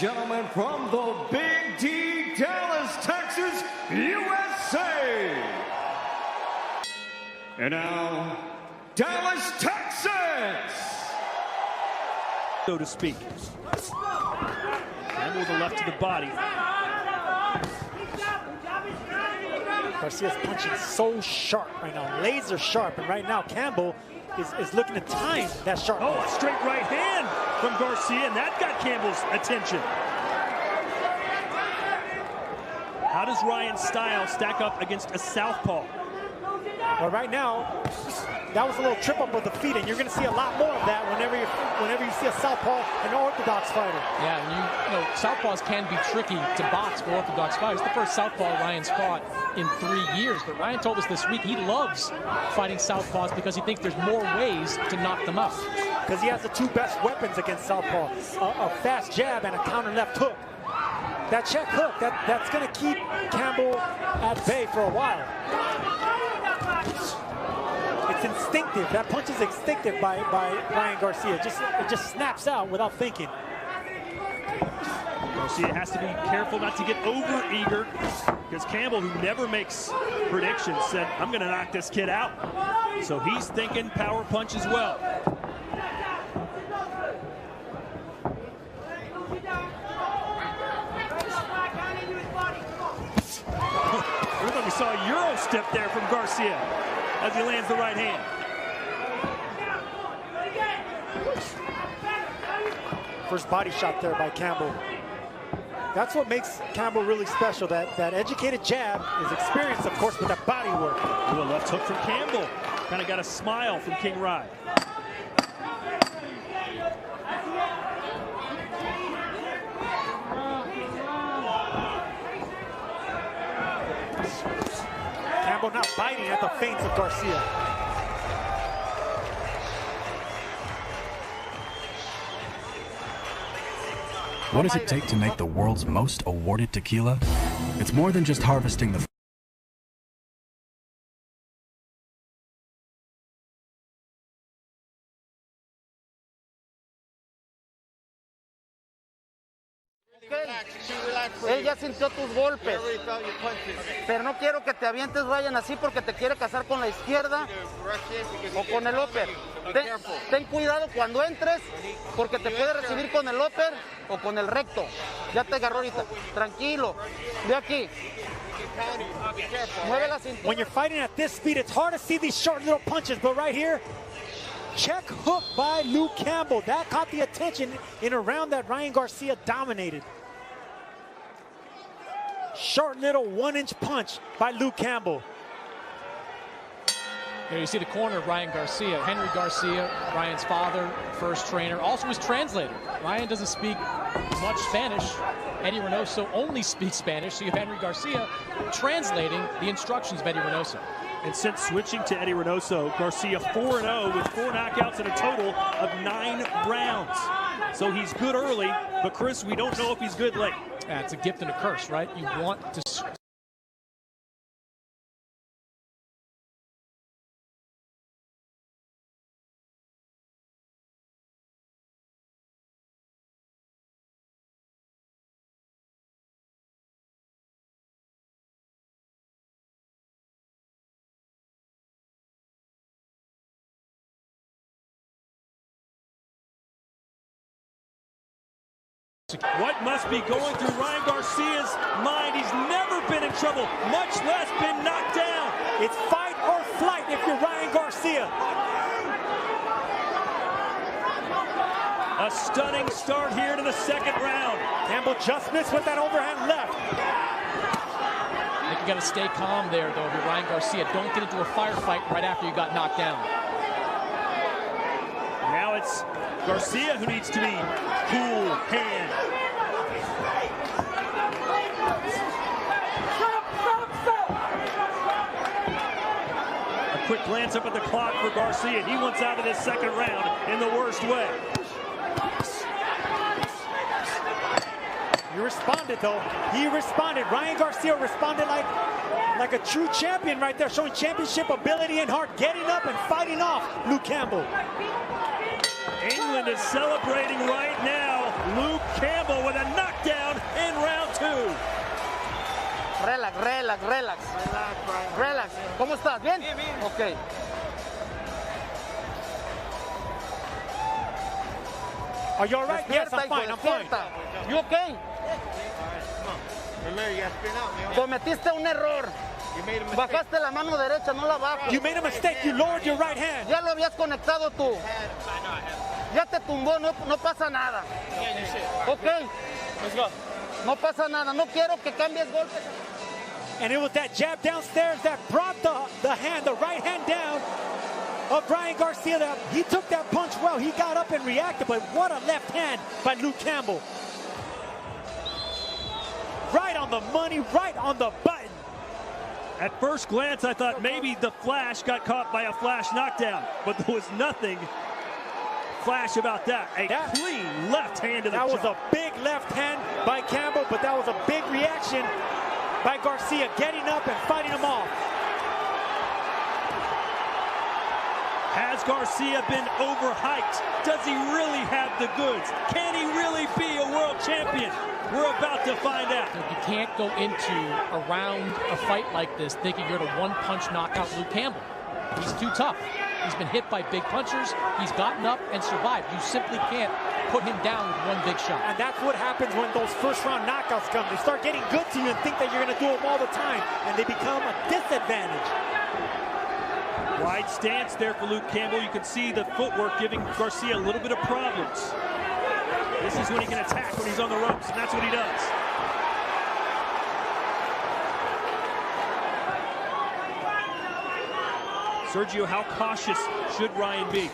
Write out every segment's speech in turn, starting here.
gentlemen, from the Big D, Dallas, Texas, USA. And now, Dallas, Texas. So to speak. And with the left to the body. Garcia's punching so sharp right now, laser sharp, and right now Cambell is looking to time that sharp. Oh, a straight right hand from Garcia, and that got Cambell's attention. How does Ryan's style stack up against a southpaw? Well, right now, that was a little trip up with the feet, and you're going to see a lot more of that whenever you see a southpaw and an orthodox fighter. Yeah, and you know, southpaws can be tricky to box for orthodox fighters. The first southpaw Ryan's fought in 3 years, but Ryan told us this week he loves fighting southpaws because he thinks there's more ways to knock them out. Because he has the two best weapons against southpaw, a fast jab and a counter left hook. That check hook, that's going to keep Cambell at bay for a while. It's instinctive. That punch is instinctive by Ryan Garcia. It just snaps out without thinking. Garcia has to be careful not to get over eager, because Cambell, who never makes predictions, said, I'm going to knock this kid out. So he's thinking power punch as well. Looked like we saw a Euro step there from Garcia as he lands the right hand. First body shot there by Cambell. That's what makes Cambell really special. That educated jab is experience, of course, with that body work. Ooh, a left hook from Cambell. Kind of got a smile from King Rye. Cambell not biting at the feints of Garcia. What does it take to make the world's most awarded tequila? It's more than just harvesting the Él ya sintió tus golpes, pero no quiero que te avientes, Ryan, así porque te quiere casar con la izquierda o con el upper. Ten cuidado cuando entres, porque te puede recibir con el upper o con el recto. Ya te agarró ahorita. Tranquilo. Ve aquí. Mueve la cintura. When you're fighting at this speed, it's hard to see these short little punches, but right here, check hook by Luke Cambell. That caught the attention in a round that Ryan Garcia dominated. Short little 1-inch punch by Luke Cambell. Here you see the corner of Ryan Garcia. Henry Garcia, Ryan's father, first trainer, also his translator. Ryan doesn't speak much Spanish. Eddie Reynoso only speaks Spanish, so you have Henry Garcia translating the instructions of Eddie Reynoso. And since switching to Eddie Reynoso, Garcia 4-0 with 4 knockouts in a total of 9 rounds. So he's good early, but Chris, we don't know if he's good late. Yeah, it's a gift and a curse, right? You want to... What must be going through Ryan Garcia's mind? He's never been in trouble, much less been knocked down. It's fight or flight if you're Ryan Garcia. A stunning start here to the second round. Cambell just missed with that overhand left. I think you got to stay calm there, though, if you're Ryan Garcia. Don't get into a firefight right after you got knocked down. Now it's Garcia who needs to be cool hand. A quick glance up at the clock for Garcia. He wants out of this second round in the worst way. He responded, though. He responded. Ryan Garcia responded like a true champion right there, showing championship ability and heart, getting up and fighting off Luke Cambell. England is celebrating right now. Luke Cambell with a knockdown in round 2. Relax, relax, relax. Relax. ¿Cómo estás? ¿Bien? Bien. Ok. Are you all right? Yes, I'm fine, I'm fine. You okay? Cometiste un error. Bajaste la mano derecha, no la bajas. You made a mistake. You lowered your right hand. Ya lo habías conectado tú. Ya te tumbó, no pasa nada. Ok. Let's go. No pasa nada. No quiero que cambies golpes. And it was that jab downstairs that brought the right hand down of Ryan Garcia. He took that punch well. He got up and reacted, but what a left hand by Luke Cambell. Right on the money, right on the button. At first glance, I thought maybe the Flash got caught by a Flash knockdown, but there was nothing Flash about that. A clean left hand to the jaw. That was a big left hand by Cambell, but that was a big reaction by Garcia, getting up and fighting him off. Has Garcia been overhyped? Does he really have the goods? Can he really be a world champion? We're about to find out. You can't go into a fight like this thinking you're going to one-punch knock out Luke Cambell. He's too tough. He's been hit by big punchers. He's gotten up and survived. You simply can't put him down with one big shot. And that's what happens when those first-round knockouts come. They start getting good to you and think that you're going to do them all the time, and they become a disadvantage. Wide stance there for Luke Cambell. You can see the footwork giving Garcia a little bit of problems. This is when he can attack when he's on the ropes, and that's what he does. Sergio, how cautious should Ryan be?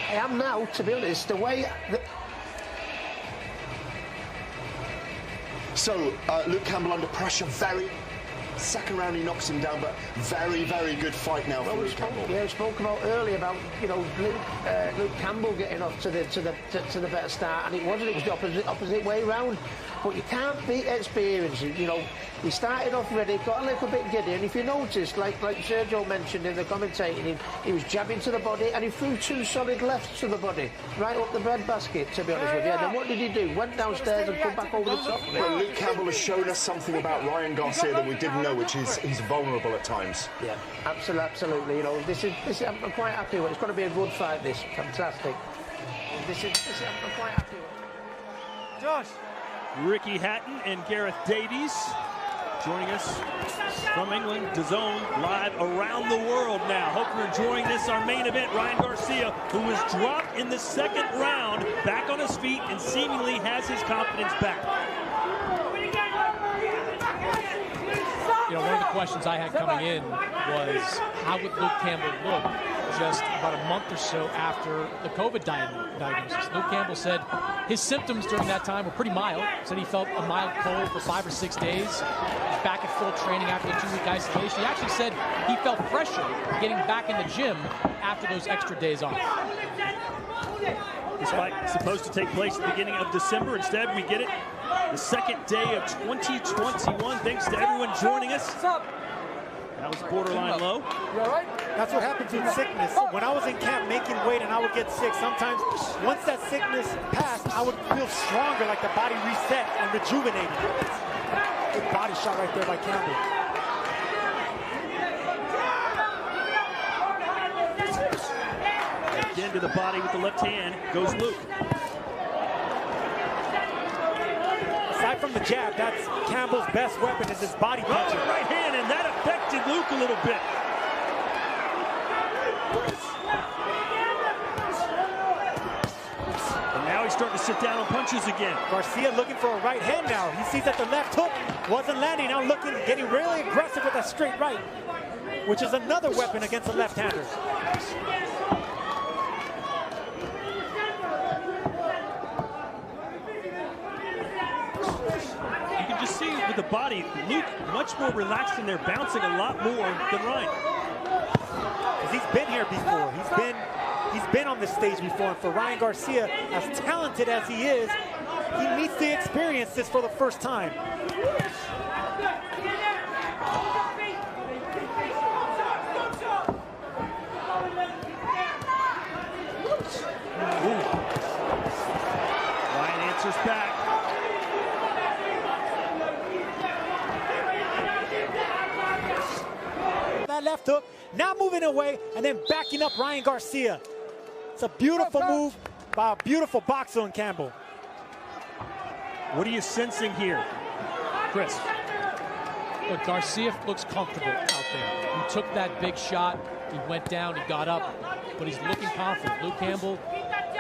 I am now, to be honest, the way... So, Luke Cambell under pressure, second round he knocks him down, but very, very good fight now for Luke Cambell. Yeah, we spoke about earlier about, you know, Luke Cambell getting off to the better start, and it was the opposite way round. But you can't beat experience. You know, he started off ready, got a little bit giddy, and if you noticed, like Sergio mentioned in the commentating, he was jabbing to the body, and he threw two solid lefts to the body, right up the breadbasket, to be honest with you. And then what did he do? Went downstairs and come back over the top of it. Well, Luke Cambell has shown us something about Ryan Garcia that we didn't know, which is he's vulnerable at times. Yeah, absolutely. You know, this is I'm quite happy with. It's going to be a good fight. This fantastic. This is I'm quite happy with. Josh. Ricky Hatton and Gareth Davies joining us from England, DAZN, live around the world now. Hope you're enjoying this. Our main event, Ryan Garcia, who was dropped in the second round, back on his feet and seemingly has his confidence back. You know, one of the questions I had coming in was, how would Luke Cambell look just about a month or so after the COVID diagnosis? Luke Cambell said his symptoms during that time were pretty mild. Said he felt a mild cold for 5 or 6 days. He was back at full training after the 2-week isolation. He actually said he felt fresher getting back in the gym after those extra days off. This fight is supposed to take place at the beginning of December. Instead, we get it the second day of 2021. Thanks to everyone joining us. That was borderline low. You all right? That's what happens with sickness. When I was in camp making weight and I would get sick, sometimes once that sickness passed, I would feel stronger, like the body reset and rejuvenated. Good body shot right there by Cambell. Again to the body with the left hand goes Luke. Aside from the jab, that's Cambell's best weapon, is his body punching. Right hand, and that affected Luke a little bit. And now he's starting to sit down on punches again. Garcia looking for a right hand now. He sees that the left hook wasn't landing. Now getting really aggressive with that straight right, which is another weapon against the left-hander. See with the body, Luke much more relaxed and they're bouncing a lot more than Ryan. Because he's been here before. He's been on this stage before. And for Ryan Garcia, as talented as he is, he needs to experience this for the first time. left hook, now moving away, and then backing up Ryan Garcia. It's a beautiful move by a beautiful boxer in Cambell. What are you sensing here, Chris? Look, Garcia looks comfortable out there. He took that big shot. He went down, he got up, but he's looking confident. Luke Cambell,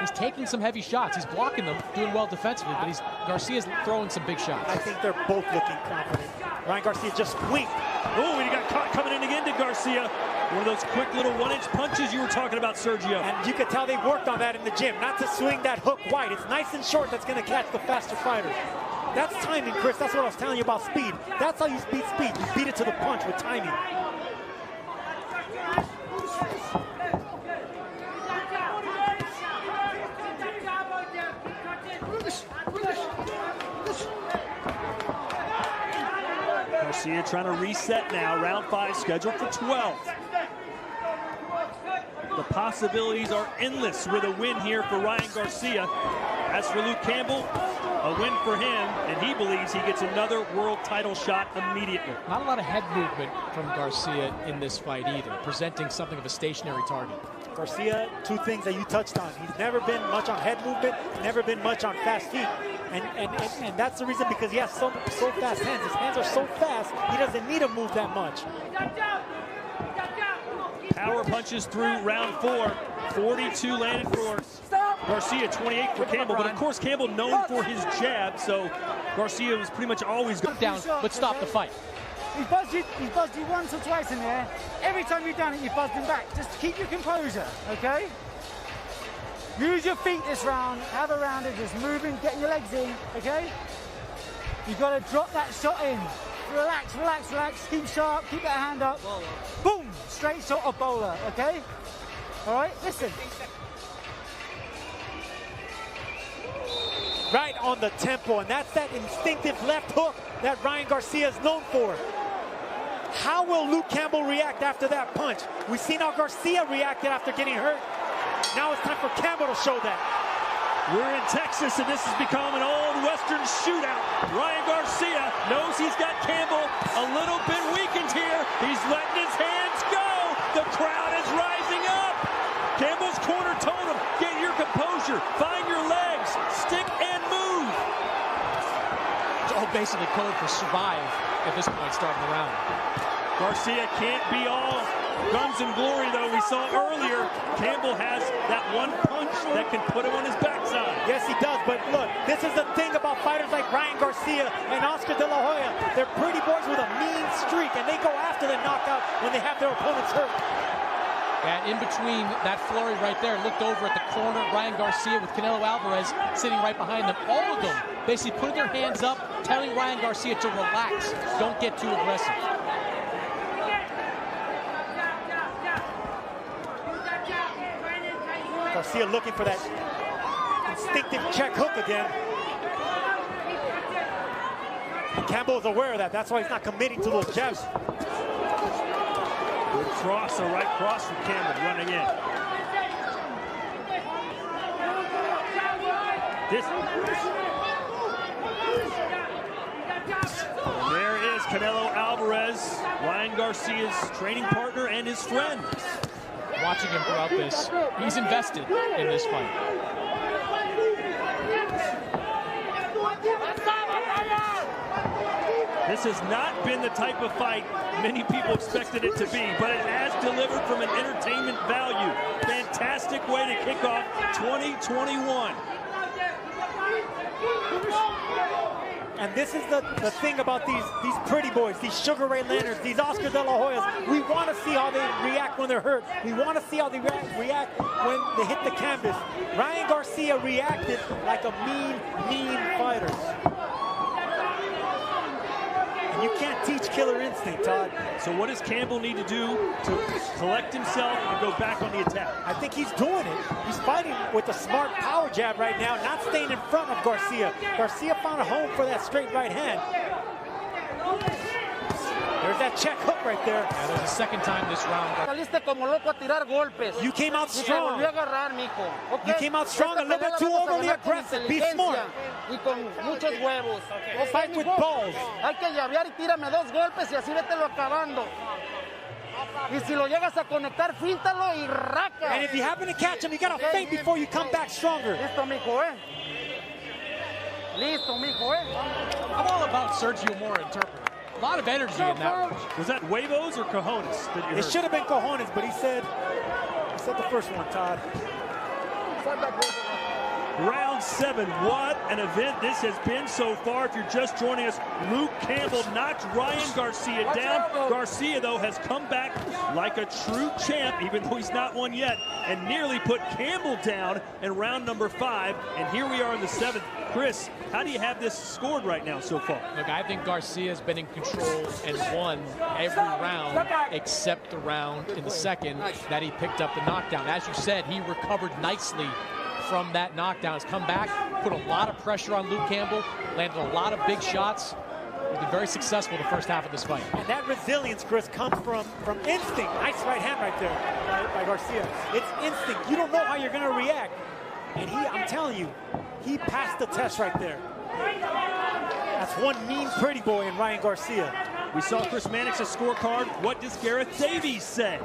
he's taking some heavy shots. He's blocking them, doing well defensively, but Garcia's throwing some big shots. I think they're both looking confident. Ryan Garcia just winked. Oh, he got caught coming in again to Garcia. One of those quick little one-inch punches you were talking about, Sergio. And you can tell they worked on that in the gym, not to swing that hook wide. It's nice and short that's going to catch the faster fighter. That's timing, Chris. That's what I was telling you about speed. That's how you beat speed. You beat it to the punch with timing. Garcia trying to reset now. Round 5 scheduled for 12. The possibilities are endless with a win here for Ryan Garcia. As for Luke Cambell, a win for him, and he believes he gets another world title shot immediately. Not a lot of head movement from Garcia in this fight either, presenting something of a stationary target. Garcia, 2 things that you touched on. He's never been much on head movement, never been much on fast feet. And that's the reason, because he has so fast hands. His hands are so fast, he doesn't need to move that much. Power punches through round 4. 42 landed for Garcia, 28 for Cambell. But of course, Cambell known for his jab, so Garcia was pretty much always going down, but stop the fight. He's buzzed you once or twice in there. Every time you've done it, you've buzzed him back. Just keep your composure, okay? Use your feet this round. Have a rounder, just moving, getting your legs in, okay? You've got to drop that shot in. Relax, relax, relax. Keep sharp, keep that hand up. Boom! Straight shot or bowler, okay? All right, listen. Right on the tempo, and that's that instinctive left hook that Ryan Garcia is known for. How will Luke Cambell react after that punch? We've seen how Garcia reacted after getting hurt. Now it's time for Cambell to show that. We're in Texas, and this has become an old Western shootout. Ryan Garcia knows he's got Cambell a little bit weakened here. He's letting his hands go. The crowd is rising up. Cambell's corner told him, get your composure, find your legs, stick and move. It's all basically code for survive at this point, starting the round. Garcia can't be all guns and glory, though. We saw earlier, Cambell has that one punch that can put him on his backside. Yes, he does, but look, this is the thing about fighters like Ryan Garcia and Oscar De La Hoya. They're pretty boys with a mean streak, and they go after the knockout when they have their opponents hurt. And in between that flurry right there, looked over at the corner, Ryan Garcia with Canelo Alvarez sitting right behind them. All of them basically putting their hands up, telling Ryan Garcia to relax, don't get too aggressive. Garcia looking for that instinctive check hook again. And Cambell is aware of that. That's why he's not committing to those jabs. Good cross, a right cross from Cambell running in. And there is Canelo Alvarez, Ryan Garcia's training partner and his friend. Watching him throughout this, he's invested in this fight. This has not been the type of fight many people expected it to be, but it has delivered from an entertainment value. Fantastic way to kick off 2021. And this is the thing about these pretty boys, these Sugar Ray Leonards, these Oscar De La Hoyas. We want to see how they react when they're hurt. We want to see how they react when they hit the canvas. Ryan Garcia reacted like a mean fighter. And you can't teach killer instinct, Todd. So what does Cambell need to do to collect himself and go back on the attack? I think he's doing it. He's fighting with a smart power jab right now, not staying in front of Garcia. Garcia found a home for that straight right hand. There's that check hook right there. Yeah, there's a second time this round. You came out strong. You came out strong, a little bit too overly aggressive. Be smart. Fight with balls. Y si lo llegas a conectar, fíntalo y raca. And if you happen to catch him, you gotta feint before you come back stronger. Listo, mijo, Listo, mijo, I'm all about Sergio Mora interpreting. A lot of energy in that one. Was that huevos or cojones that you heard? It should have been cojones, but he said the first one, Todd. Round 7, what an event this has been so far. If you're just joining us, Luke Cambell knocked Ryan Garcia down. Garcia, though, has come back like a true champ, even though he's not one yet, and nearly put Cambell down in round number 5. And here we are in the 7th. Chris, how do you have this scored right now so far? Look, I think Garcia has been in control and won every round except the round in the second that he picked up the knockdown. As you said, he recovered nicely from that knockdown. Has come back, put a lot of pressure on Luke Cambell, landed a lot of big shots. He's been very successful the first half of this fight. And that resilience, Chris, comes from instinct. Nice right hand right there by Garcia. It's instinct. You don't know how you're going to react. And I'm telling you, he passed the test right there. That's one mean pretty boy in Ryan Garcia. We saw Chris Mannix's scorecard. What does Gareth Davies say?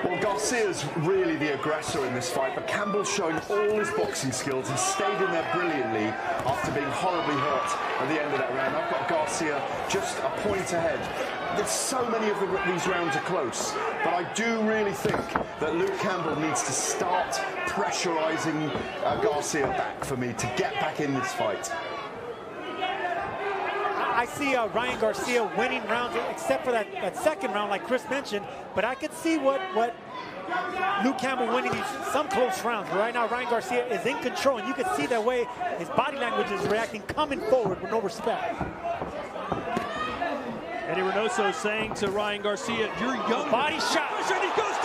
Well, Garcia's really the aggressor in this fight, but Cambell's showing all his boxing skills and stayed in there brilliantly after being horribly hurt at the end of that round. I've got Garcia just a point ahead. There's so many of these rounds are close, but I do really think that Luke Cambell needs to start pressurizing Garcia back for me to get back in this fight. I see Ryan Garcia winning rounds, except for that second round, like Chris mentioned. But I could see what Luke Cambell winning some close rounds. But right now, Ryan Garcia is in control, and you can see that way his body language is reacting, coming forward with no respect. Eddie Reynoso saying to Ryan Garcia, "You're young." Body shot. And he goes